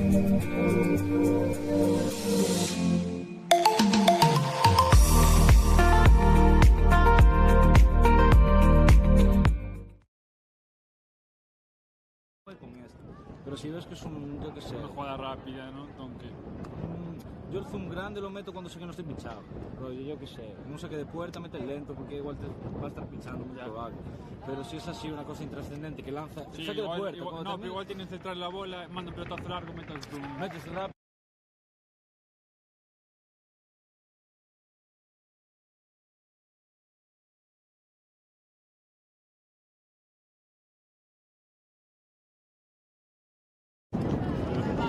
Con esto. Pero si ves que es un, yo que sé, Una jugada rápida, ¿no? Aunque... yo el zoom grande lo meto cuando sé que no estoy pinchado. Rollo, yo que sé, en un saque de puerta mete lento porque igual te va a estar pinchando muy probable. Pero si es así una cosa intrascendente que lanza Sí, el saque de puerta, igual, no, también pero igual tienes que centrar la bola, manda un pelotazo largo, mete el zoom. metes rápido.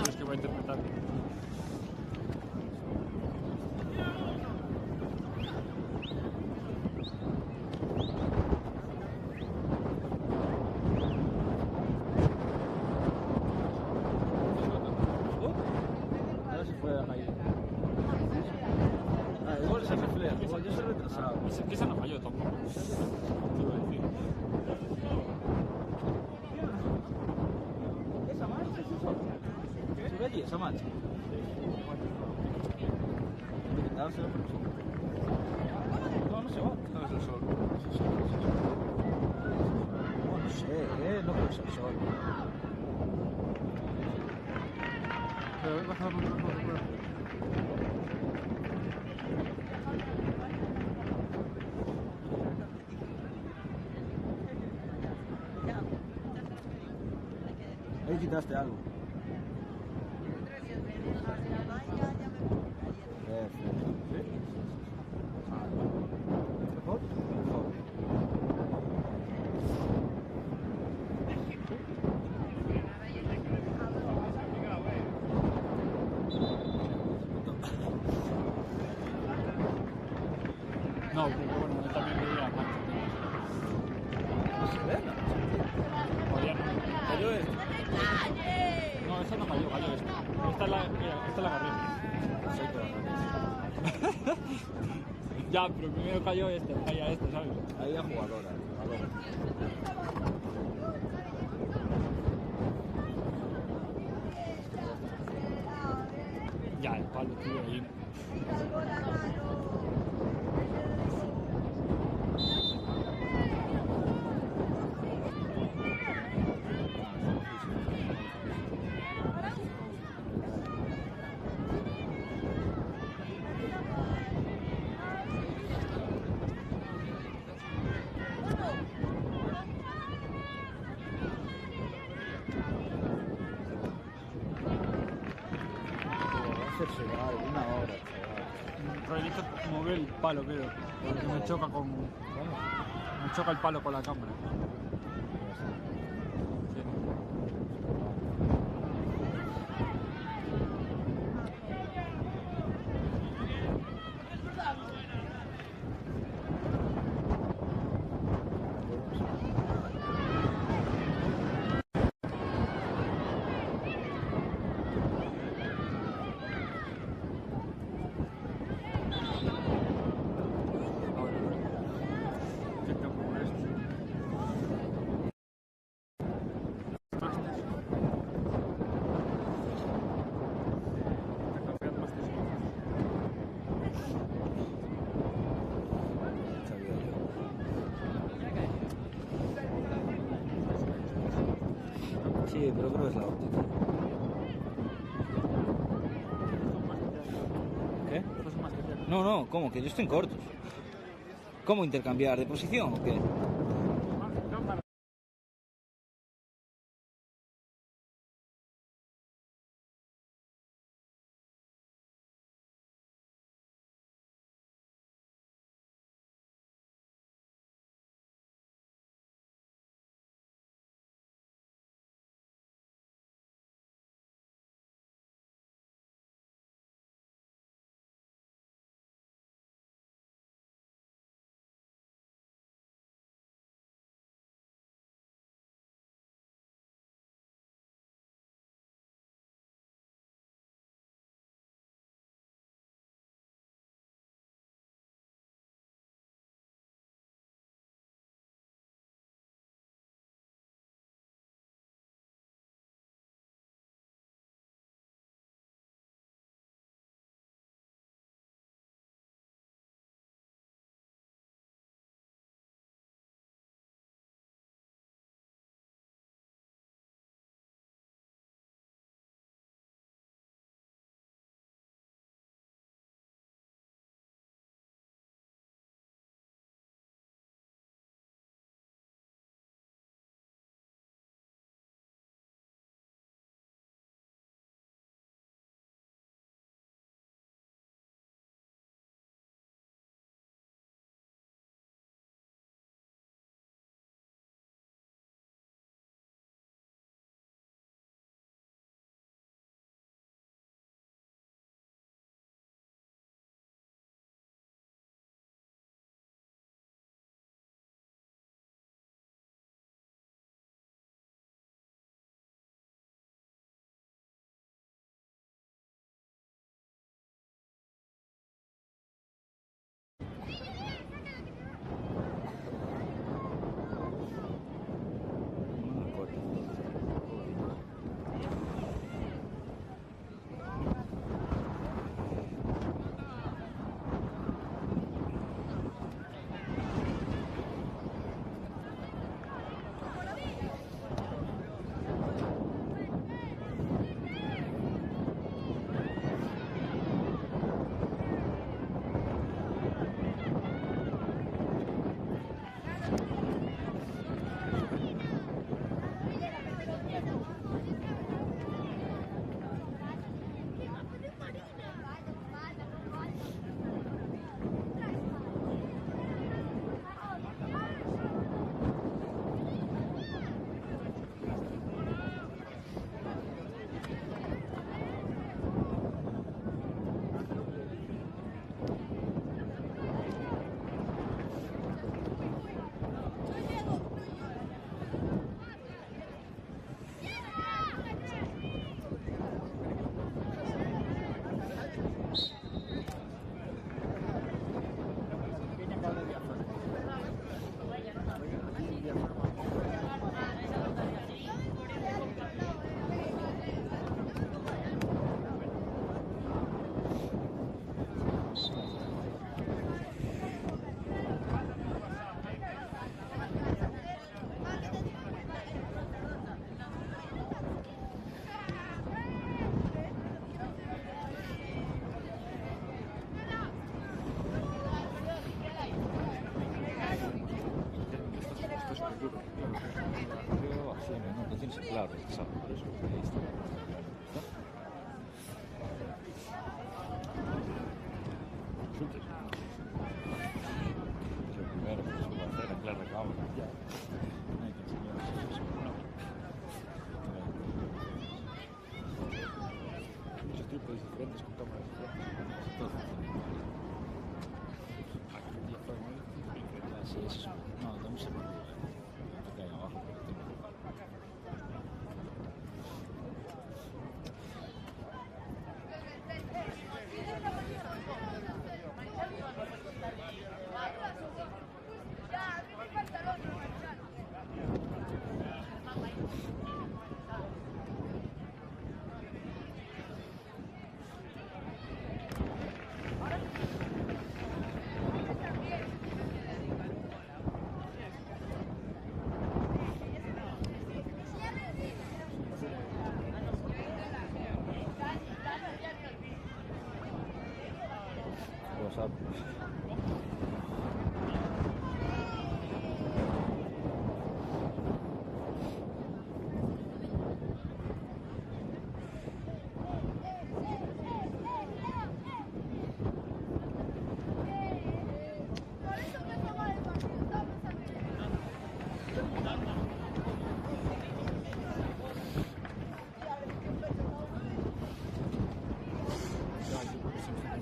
Es que va a interpretar. Ahora se fue ahí. Ah, igual se refleja, igual yo soy retrasado. Es que esa no falló tampoco. Te iba a decir. Esa mancha, ¿se ve allí esa mancha? Hay que quitársela por el sol. No, no se va. No es el sol. No sé, no creo que sea el sol. Pero baja un poco. Ahí quitaste algo. Perfecto. ¿Sí? ¿Mejor? Mejor. No, porque bueno, yo también veía mancha. No se ve, ¿no? Todavía no. Cayó esto. No, esta no falló, falló esta. Esta la agarré. Soy todo. Ya, pero primero cayó esta, caía esta, ¿sabes? Ahí a jugadora. Ya, el palo, tío, ahí. Excepcional, una hora, chaval. Proyecto mover el palo, creo. Porque me choca con. Me choca el palo con la cámara. Sí. Intenta mover esto. Sí, pero creo que es la óptica. ¿Qué? No, no, ¿cómo? Que yo estoy en cortos. ¿Cómo intercambiar? ¿De posición o qué? diferentes, con cámaras diferentes. Entonces, Aquí un día fue muy diferente. así es eso. No, estamos en el que hay abajo. WhatsApp. Ya, yo creo que sí.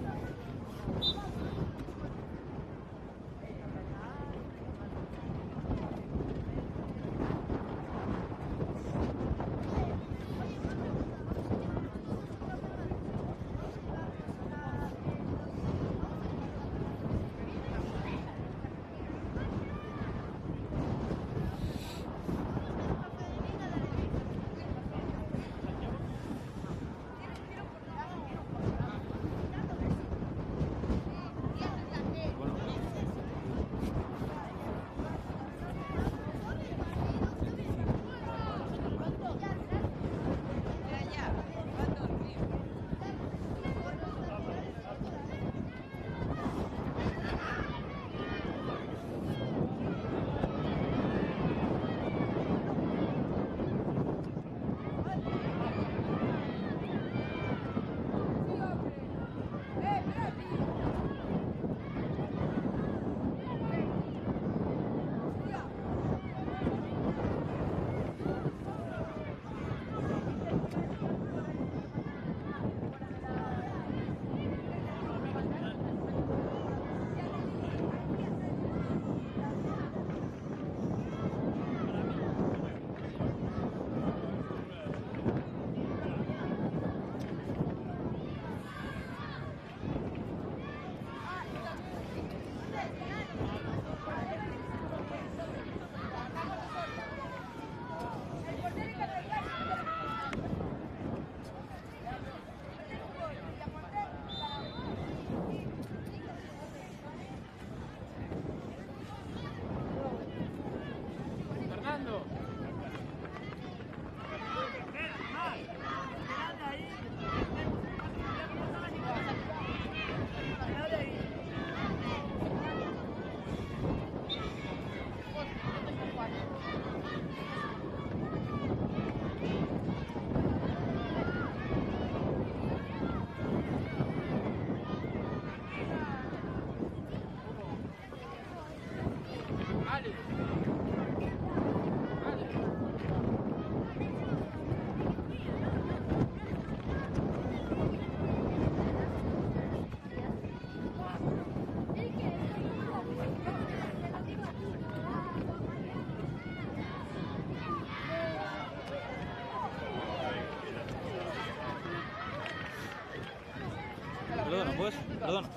Perdona, pues. Perdona.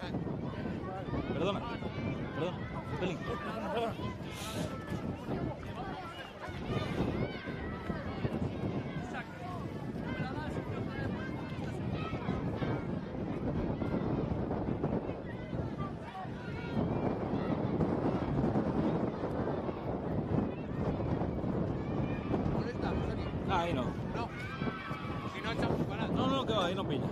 Perdona. Perdona. Pelín. Ah, ahí no. No, si no echamos para nada. No, no, que va, ahí no pilla.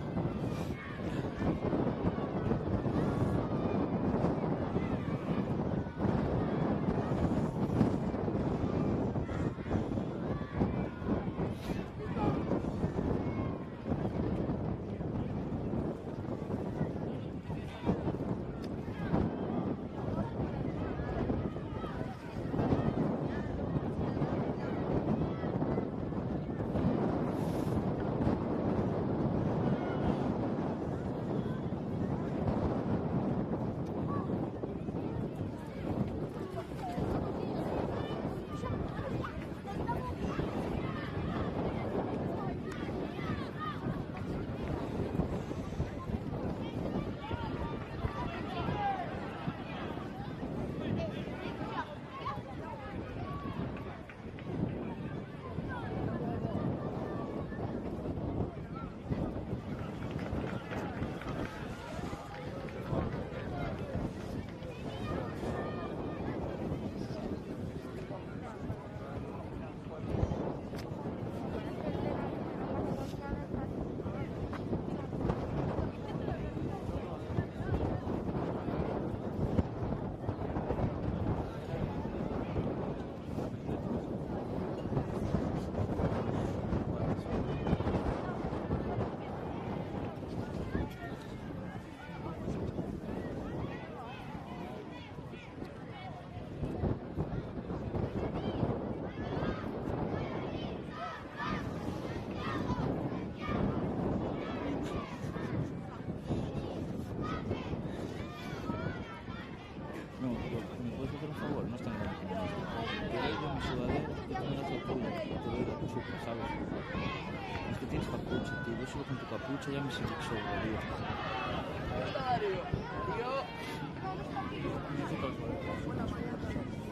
tío. Yo solo con tu capucha ya me siento que sobra, tío.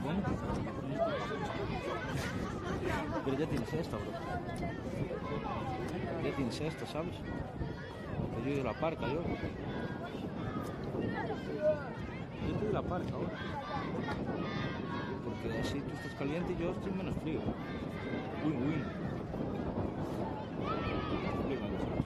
¿Cómo? Pero ya tienes esta, bro. Ya tienes esta, ¿sabes? Que yo de la parca, yo. Yo te doy la parca ahora. Porque así tú estás caliente y yo estoy menos frío. Win-win. Explícame, ¿sabes?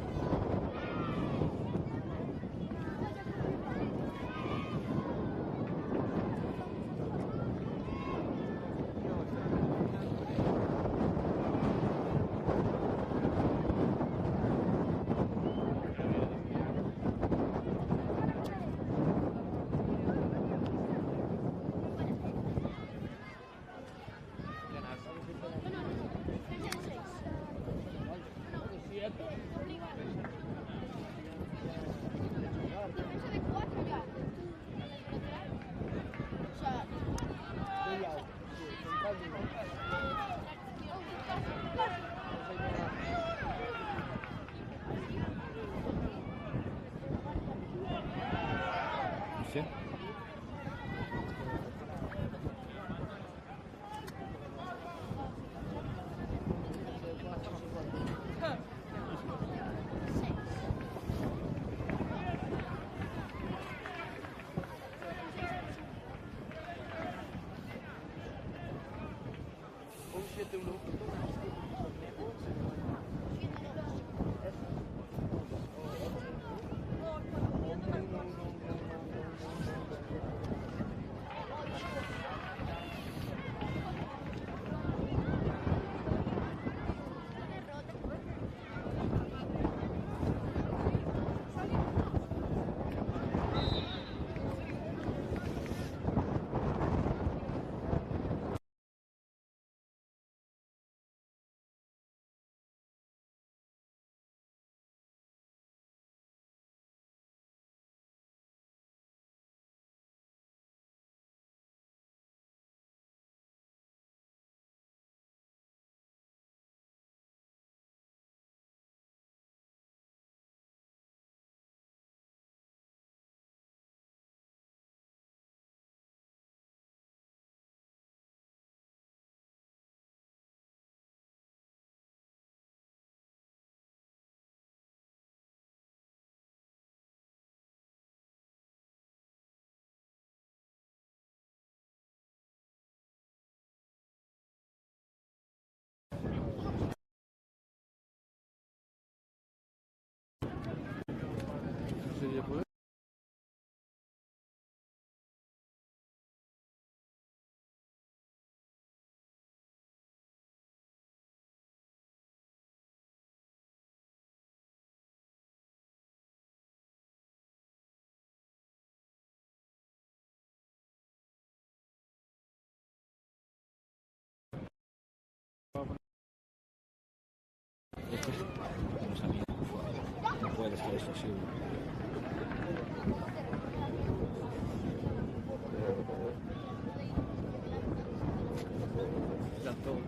¿Sí? ¿Sería poder? Esto es... Vamos a mí. No puede estar esto así, ya todo.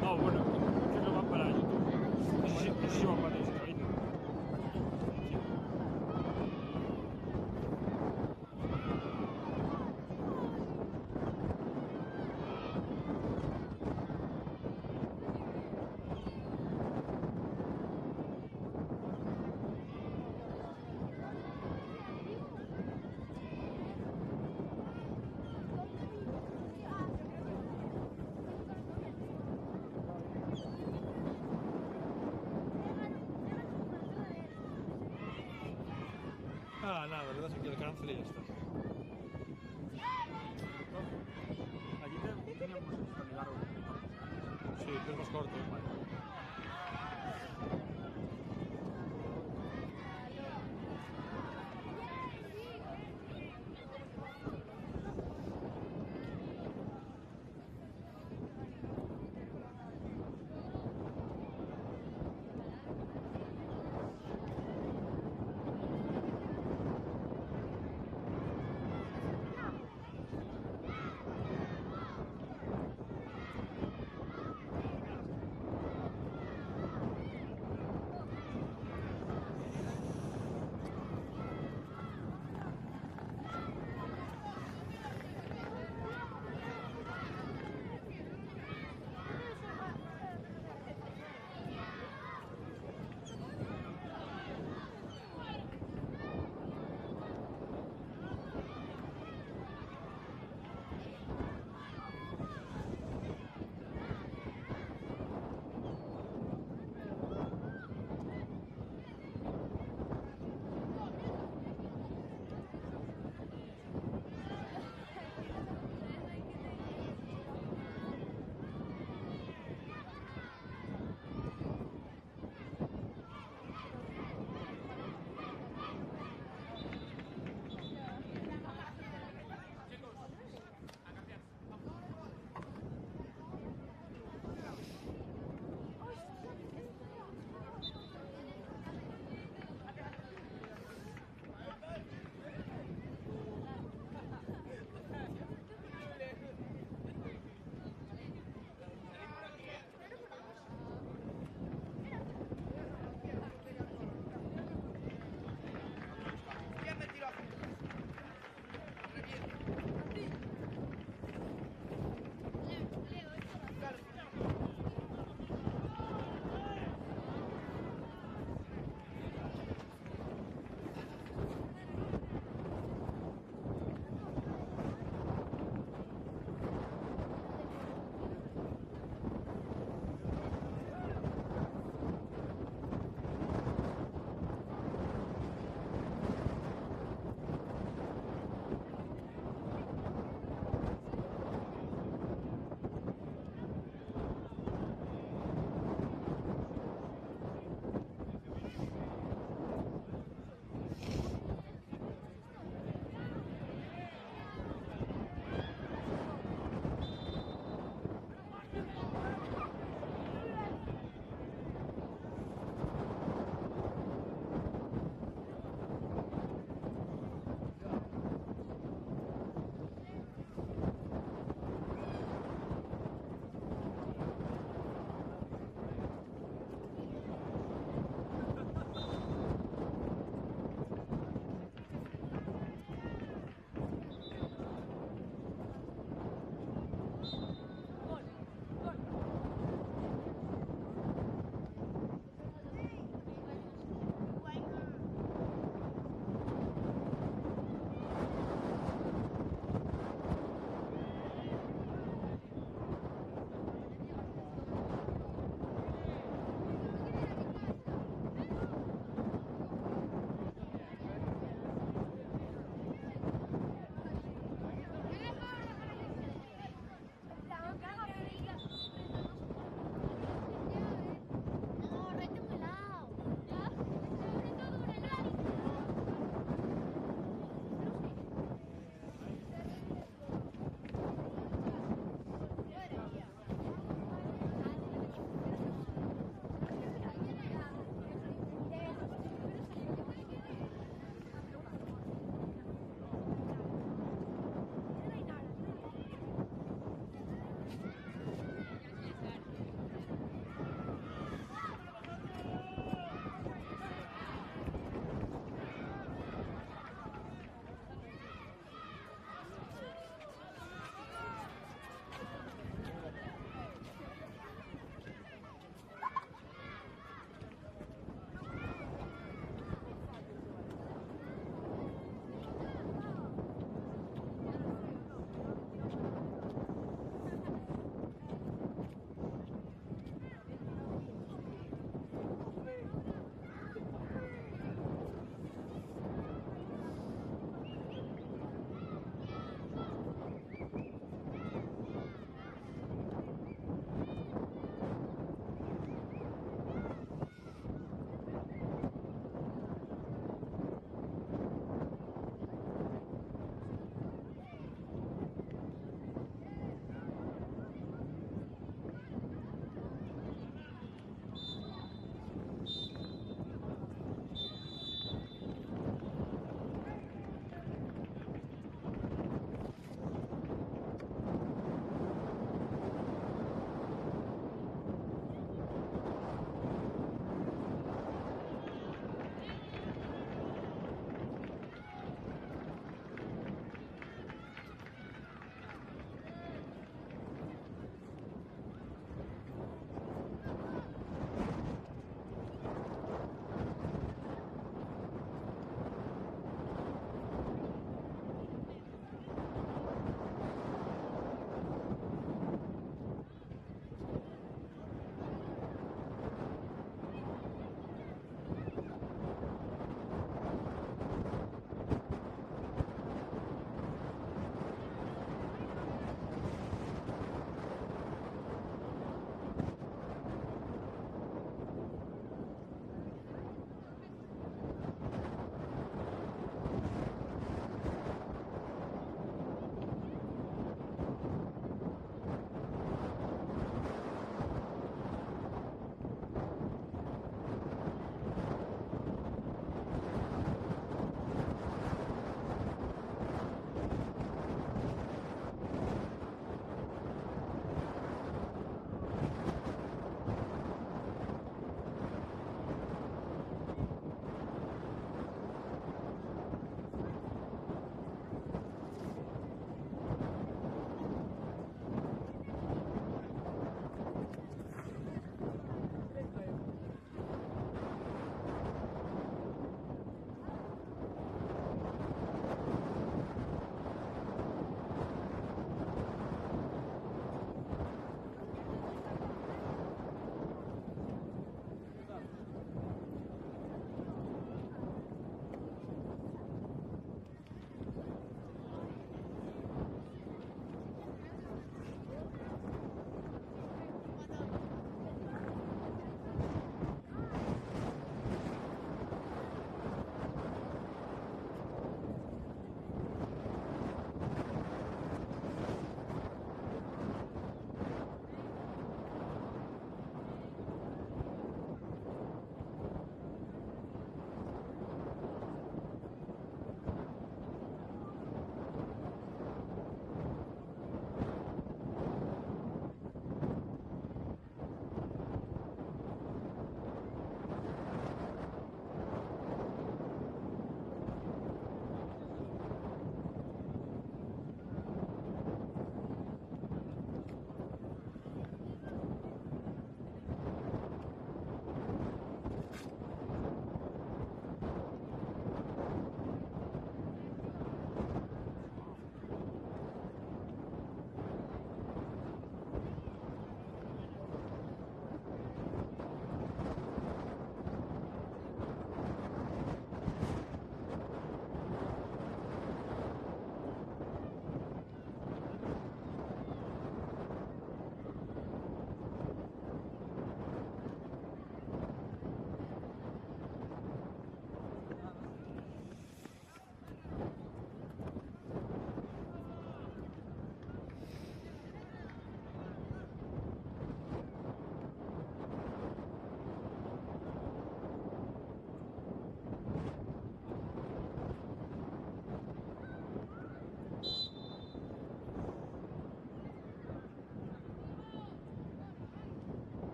No, bueno, creo que va para YouTube. No sé si va para YouTube. Ah, nada, le das aquí al cáncer y ya está. Allí teníamos el largo. Sí, pero es más corto.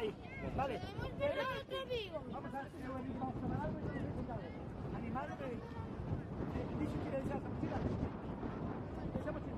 ahí. Vale. Pero te digo. Vamos a ver si vamos a tomar algo y nos vamos a animarlo que dice que esa mochila. Esa mochila.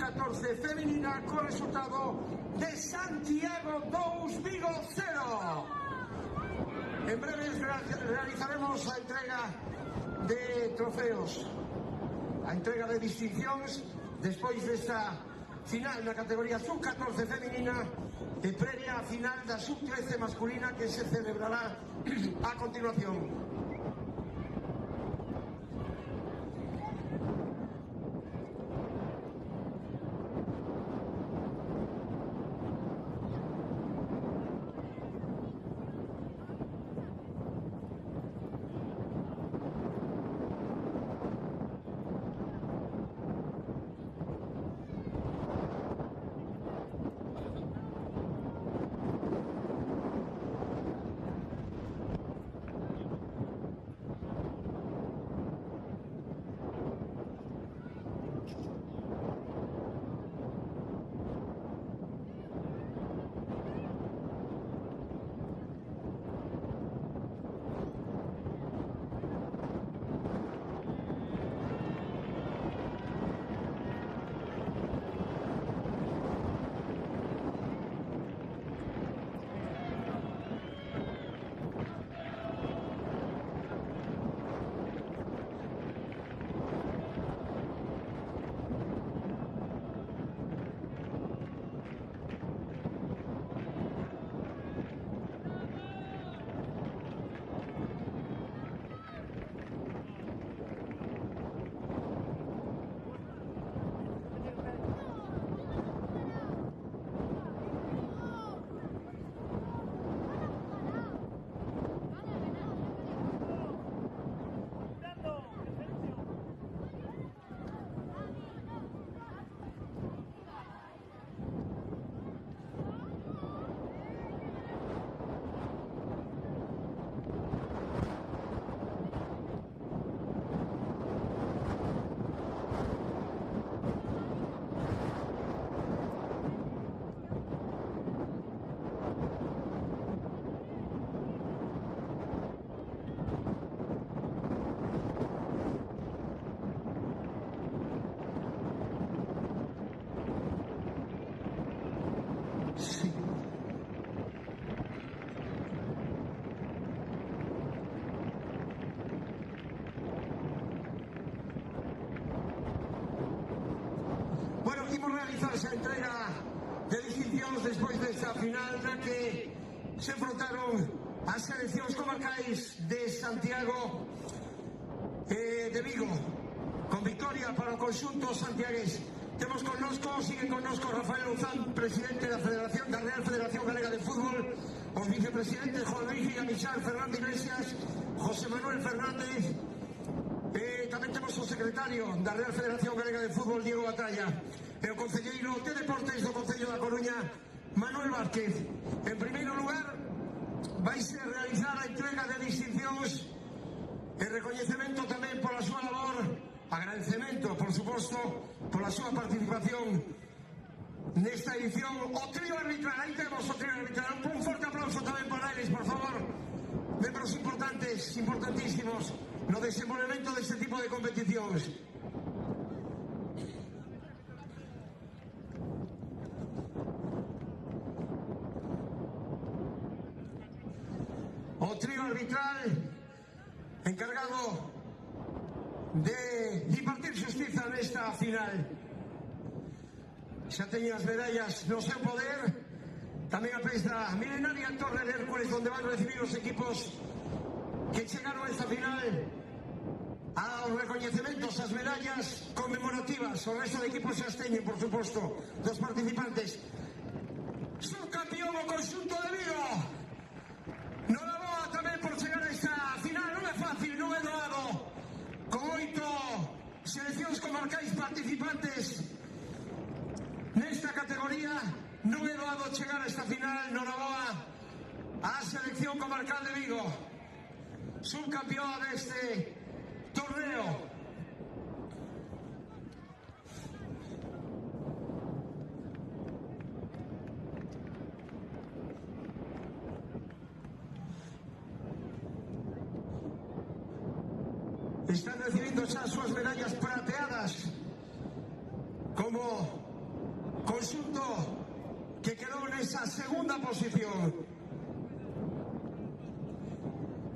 sub-14 femenina con resultado de Santiago 2, Vigo 0. En breve realizaremos la entrega de trofeos, a entrega de distincións despois desta final na categoría sub-14 femenina e previa a final da sub-13 masculina que se celebrará a continuación. Imos realizar esa entrega de distincións despois desta final na que se enfrontaron as seleccións comarcais de Santiago e de Vigo, con victoria para o conxunto santiagués. Temos siguen connosco Rafael Luzán, presidente da Real Federación Galega de Fútbol, os vicepresidentes Juan Luis Villamixar, Fernando Iglesias, José Manuel Fernández, e tamén temos o secretario da Real Federación Galega de Fútbol, Diego Batalla, e o concelleiro de Deportes do Concello da Coruña, Manuel Vázquez. En primeiro lugar, vaise realizar a entrega de distincións e recoñecemento tamén pola súa labor, agradecemento, por suposto, pola súa participación nesta edición. O trío arbitral, aí temos o trío arbitral. Un forte aplauso tamén para eles, por favor. Membros importantes, importantísimos no desenvolvemento deste tipo de competicións. O trío arbitral encargado de impartir xustiza nesta final. Xa teñen as medallas no seu poder, tamén a pés da milenaria Torre de Hércules, onde van recibir os equipos que chegaron a esta final aos recoñecementos, as medallas conmemorativas. O resto de equipos xa as teñen, por suposto, dos participantes. Subcampeón o conxunto de Vigo. Noraboa tamén por chegar a esta final. Non é fácil, non é doado, con 8 seleccións comarcais participantes nesta categoría. Non é doado chegar a esta final. Noraboa a selección comarcal de Vigo, subcampeón deste torneo. Están recibindo xa as súas medallas prateadas como conxunto que quedou nesa segunda posición.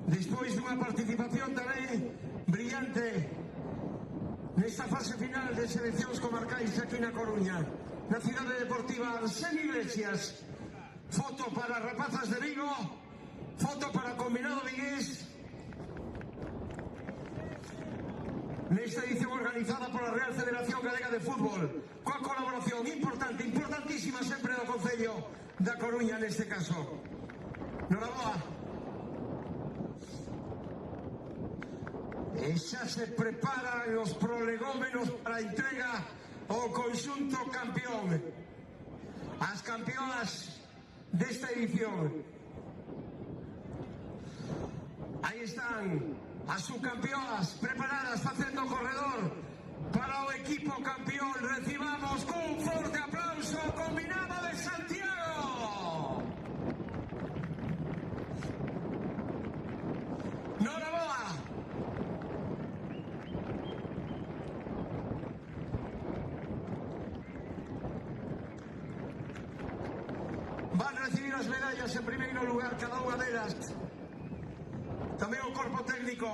Despois dunha participación tamén brillante nesta fase final de seleccións comarcais aquí na Coruña, na cidade deportiva Arsén Iglesias. Foto para Rapazas de Vigo, foto para Combinado Vigués, nesta edición organizada pola Real Federación Galega de Fútbol, coa colaboración importante, importantísima sempre do Concello da Coruña neste caso. Noraboa. E xa se preparan os prolegómenos para a entrega ao conxunto campeón. As campeonas desta edición. Aí están as subcampeonas preparadas facendo corredor para o equipo campeón. Recibamos cun forte aplauso o Combinado de Santiago. Noraboa. Van recibir as medallas en primeiro lugar cada unha delas. Tamén o corpo técnico.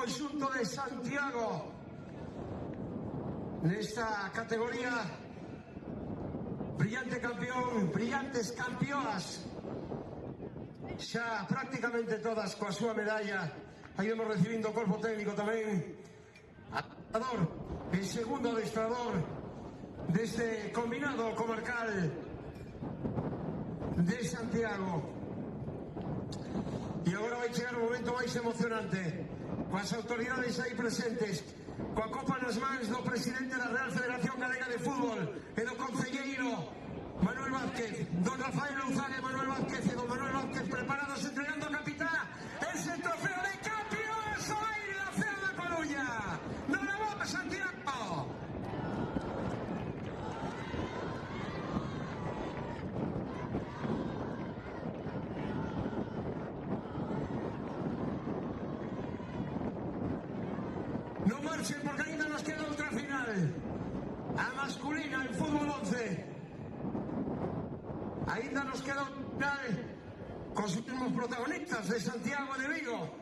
Conxunto de Santiago nesta categoría, brillante campeón, brillantes campeonas, xa prácticamente todas coa súa medalla. Aí vamos recibindo o corpo técnico tamén, adestrador, el segundo adestrador deste Combinado comarcal de Santiago. E agora vai chegar o momento máis emocionante, coas autoridades aí presentes, coa copa nas mans do presidente da Real Federación Galega de Fútbol e do concelleiro Manuel Vázquez, don Rafael Louzán e Manuel Vázquez e don Manuel Vázquez preparados entregando a capitá ese trofeo de campeones ao aire da Cea da Coruña. Noraboa, Santiago. No marchen porque ainda nos queda outra final, a masculina en fútbol 11. Ainda nos queda outra final cos últimos protagonistas de Santiago de Vigo.